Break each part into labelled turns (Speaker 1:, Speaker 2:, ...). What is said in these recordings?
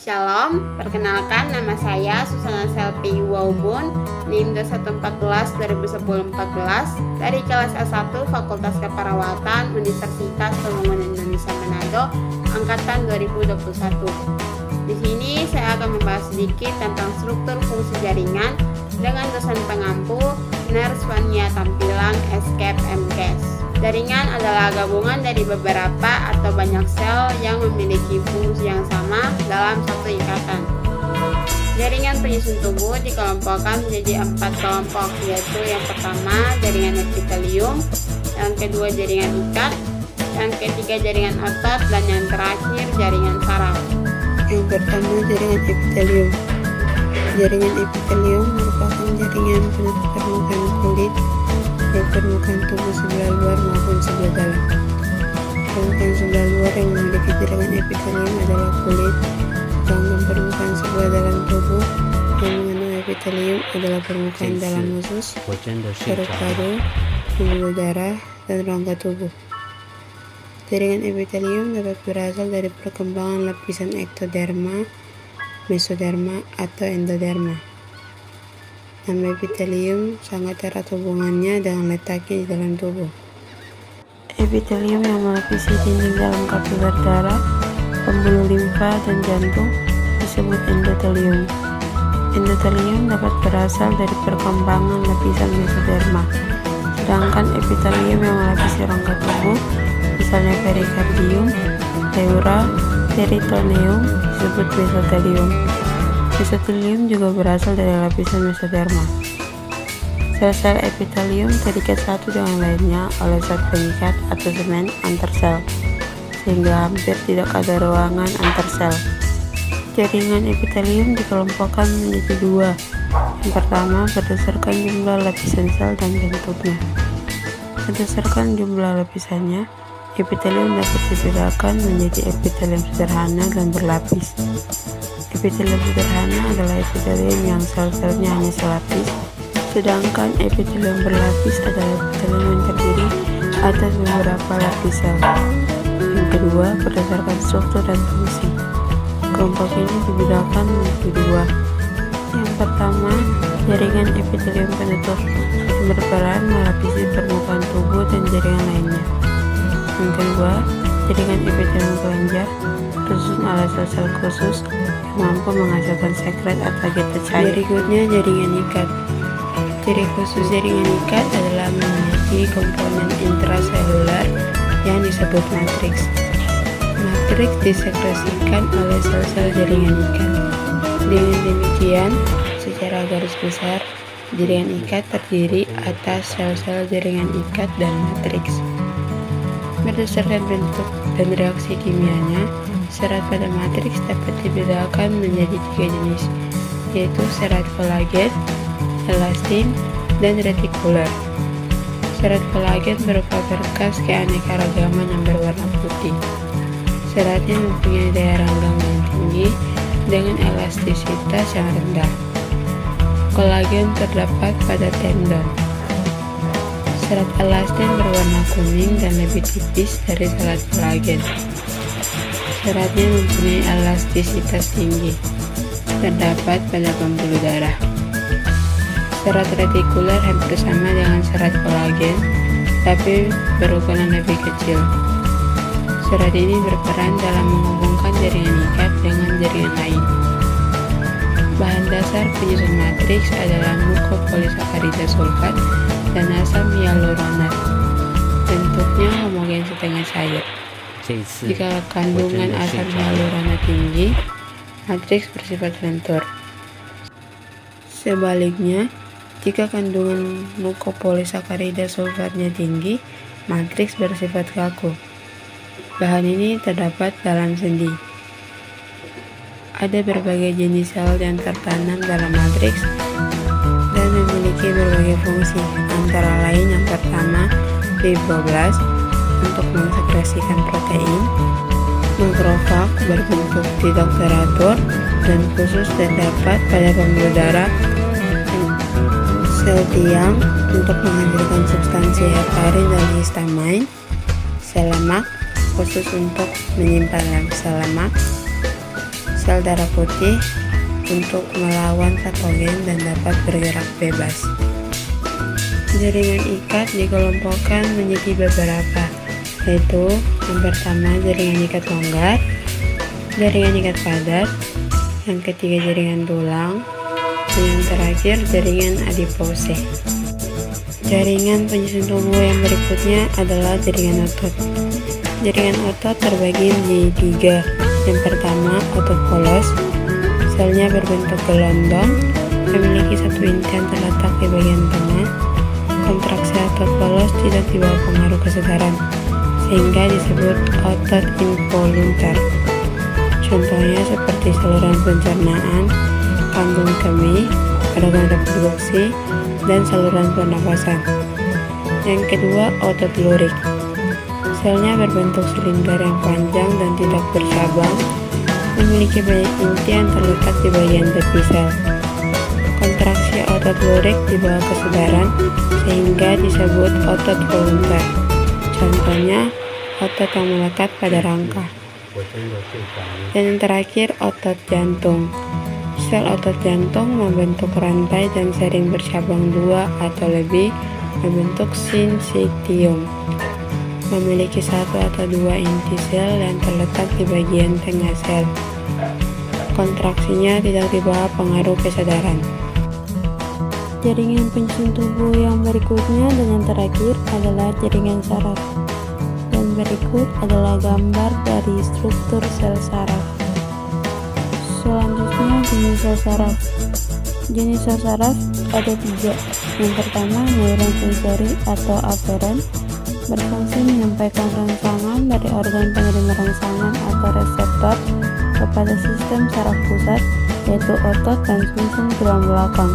Speaker 1: Shalom, perkenalkan nama saya Susana Selvi Waubun, NIM 2114-2010-14 dari kelas S1 Fakultas Keperawatan Universitas Pembangunan Indonesia Manado, Angkatan 2021. Di sini saya akan membahas sedikit tentang struktur fungsi jaringan dengan dosen pengampu Nerswania Tampilang Escape MKes. Jaringan adalah gabungan dari beberapa atau banyak sel yang memiliki fungsi yang sama dalam satu ikatan. Jaringan penyusun tubuh dikelompokkan menjadi 4 kelompok, yaitu yang pertama jaringan epitelium, yang kedua jaringan ikat, yang ketiga jaringan otot, dan yang terakhir jaringan saraf.
Speaker 2: Yang pertama jaringan epitelium. Jaringan epitelium merupakan jaringan penutup permukaan kulit baik permukaan tubuh sebelah luar maupun sebelah dalam. Permukaan sebelah luar yang memiliki jaringan epitelium adalah kulit, sedangkan permukaan sebelah dalam tubuh yang mengandung epitelium adalah permukaan dalam usus, paru-paru, pembuluh darah, dan rongga tubuh. Jaringan epitelium dapat berasal dari perkembangan lapisan ektoderma, mesoderma, atau endoderma. Nama epitelium sangat erat hubungannya dengan letaknya di dalam tubuh. Epitelium yang melapisi dinding dalam kapiler darah, pembuluh limfa, dan jantung disebut endotelium. Endotelium dapat berasal dari perkembangan lapisan mesoderma, sedangkan epitelium yang melapisi rongga tubuh, misalnya perikardium, pleura, peritoneum, disebut mesotelium. Mesotelium juga berasal dari lapisan mesoderma. Sel-sel epitelium terikat satu dengan lainnya oleh zat pengikat atau semen antar sel, sehingga hampir tidak ada ruangan antar sel. Jaringan epitelium dikelompokkan menjadi dua. Yang pertama berdasarkan jumlah lapisan sel dan bentuknya. Berdasarkan jumlah lapisannya, epitelium dapat dibedakan menjadi epitelium sederhana dan berlapis. Epitelium sederhana adalah epitelium yang sel-selnya hanya selapis, sedangkan epitelium berlapis adalah epitelium yang terdiri atas beberapa lapis sel. Yang kedua, berdasarkan struktur dan fungsi. Kelompok ini dibedakan menjadi dua. Yang pertama, jaringan epitelium penutup yang berperan melapisi permukaan tubuh dan jaringan lainnya. Yang kedua, jaringan epitelium kelenjar tersusun oleh sel-sel khusus yang mampu menghasilkan sekret atau zat cair. Berikutnya jaringan ikat. Ciri khusus jaringan ikat adalah memiliki komponen intraselular yang disebut matriks. Matriks disekresikan oleh sel-sel jaringan ikat. Dengan demikian, secara garis besar, jaringan ikat terdiri atas sel-sel jaringan ikat dan matriks. Berdasarkan bentuk dan reaksi kimianya, serat pada matriks dapat dibedakan menjadi 3 jenis, yaitu serat kolagen, elastin, dan retikuler. Serat kolagen berupa berkas keanekaragaman yang berwarna putih. Seratnya mempunyai daya renggang yang tinggi dengan elastisitas yang rendah. Kolagen terdapat pada tendon. Serat elastin berwarna kuning dan lebih tipis dari serat kolagen. Seratnya mempunyai elastisitas tinggi, terdapat pada pembuluh darah. Serat retikuler hampir sama dengan serat kolagen, tapi berukuran lebih kecil. Serat ini berperan dalam menghubungkan jaringan ikat dengan jaringan lain. Bahan dasar penyusun matriks adalah mukopolisakarida sulfat dan asam hyaluronat. Bentuknya homogen setengah cair. Jika kandungan asam hyaluronat tinggi, matriks bersifat lentur. Sebaliknya, jika kandungan mukopolisakarida sulfatnya tinggi, matriks bersifat kaku. Bahan ini terdapat dalam sendi. Ada berbagai jenis sel yang tertanam dalam matriks dan memiliki berbagai fungsi, antara lain yang pertama, fibroblast untuk mensekresikan protein, makrofag berbentuk tidak teratur dan khusus terdapat pada pembuluh darah, sel tiang untuk menghasilkan substansi heparin dan histamin, sel lemak khusus untuk menyimpan sel lemak, sel darah putih untuk melawan patogen dan dapat bergerak bebas. Jaringan ikat dikelompokkan menjadi beberapa, yaitu yang pertama jaringan ikat longgar, jaringan ikat padat, yang ketiga jaringan tulang, dan yang terakhir jaringan adipose. Jaringan penyusun tubuh yang berikutnya adalah jaringan otot. Jaringan otot terbagi menjadi tiga. Yang pertama, otot polos. Selnya berbentuk gelondong, memiliki satu inti yang terletak di bagian tengah. Kontraksi otot polos tidak dibawa pengaruh kesedaran, sehingga disebut otot involuntar. Contohnya seperti saluran pencernaan, kandung kemih, organ reproduksi, dan saluran pernapasan. Yang kedua, otot lurik. Selnya berbentuk silinder yang panjang dan tidak bercabang, memiliki banyak inti yang terletak di bagian tepi sel. Kontraksi otot lurik dibawa kesedaran, sehingga disebut otot voluntar. Contohnya, otot yang melekat pada rangka. Dan yang terakhir, otot jantung. Sel otot jantung membentuk rantai dan sering bercabang dua atau lebih, membentuk sincitium. Memiliki satu atau dua inti sel yang terletak di bagian tengah sel. Kontraksinya tidak dibawa pengaruh kesadaran. Jaringan penyusun tubuh yang berikutnya dan yang terakhir adalah jaringan saraf. Dan berikut adalah gambar dari struktur sel saraf. Selanjutnya, jenis sel saraf. Jenis sel saraf ada tiga. Yang pertama, neuron sensori atau aferen, berfungsi menyampaikan rangsangan dari organ penerima rangsangan atau reseptor kepada sistem saraf pusat, yaitu otot dan sumsum tulang belakang.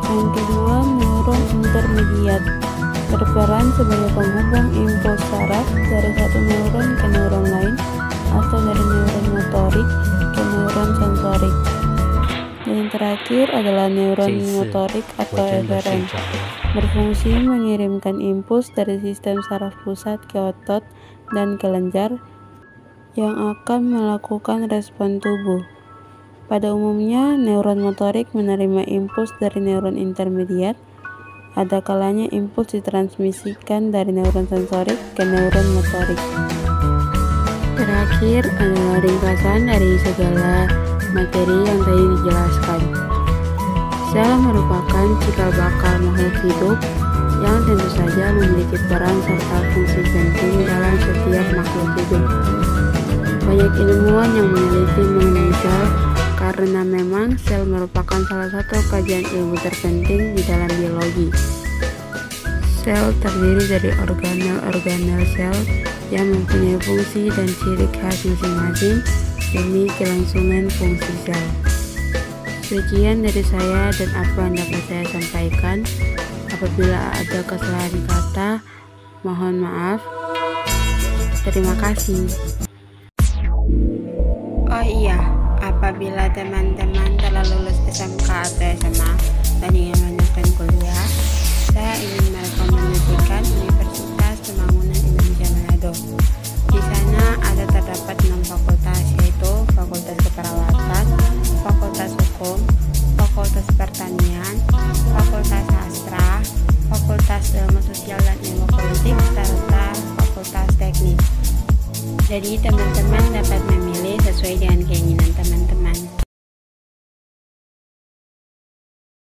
Speaker 2: Yang kedua, neuron intermediat, berperan sebagai penghubung impuls saraf dari satu neuron ke neuron lain atau dari neuron motorik ke neuron sensorik. Dan yang terakhir adalah neuron motorik atau eferen, berfungsi mengirimkan impuls dari sistem saraf pusat ke otot dan kelenjar yang akan melakukan respon tubuh. Pada umumnya, neuron motorik menerima impuls dari neuron intermediat. Ada kalanya impuls ditransmisikan dari neuron sensorik ke neuron motorik. Terakhir adalah ringkasan dari segala materi yang tadi dijelaskan. Sel merupakan cikal bakal makhluk hidup yang tentu saja memiliki peran serta fungsi penting dalam setiap makhluk hidup. Banyak ilmuwan yang meneliti mengenai sel karena memang sel merupakan salah satu kajian ilmu terpenting di dalam biologi. Sel terdiri dari organel-organel sel yang mempunyai fungsi dan ciri khas masing-masing demi kelangsungan fungsi sel. Sekian dari saya dan apa yang dapat saya sampaikan. Apabila ada kesalahan kata, mohon maaf. Terima kasih. Oh iya, apabila teman-teman telah lulus SMK atau SMA dan ingin melanjutkan kuliah, saya ingin merekomendasikan Universitas Pembangunan Indonesia Manado. Di sana terdapat 6 fakultas, yaitu Fakultas Keperawatan, Fakultas Hukum, Fakultas Pertanian, Fakultas Sastra, Fakultas Ilmu Sosial dan Ilmu Politik, serta Fakultas Teknik. Jadi teman-teman dapat memilih sesuai dengan keinginan teman.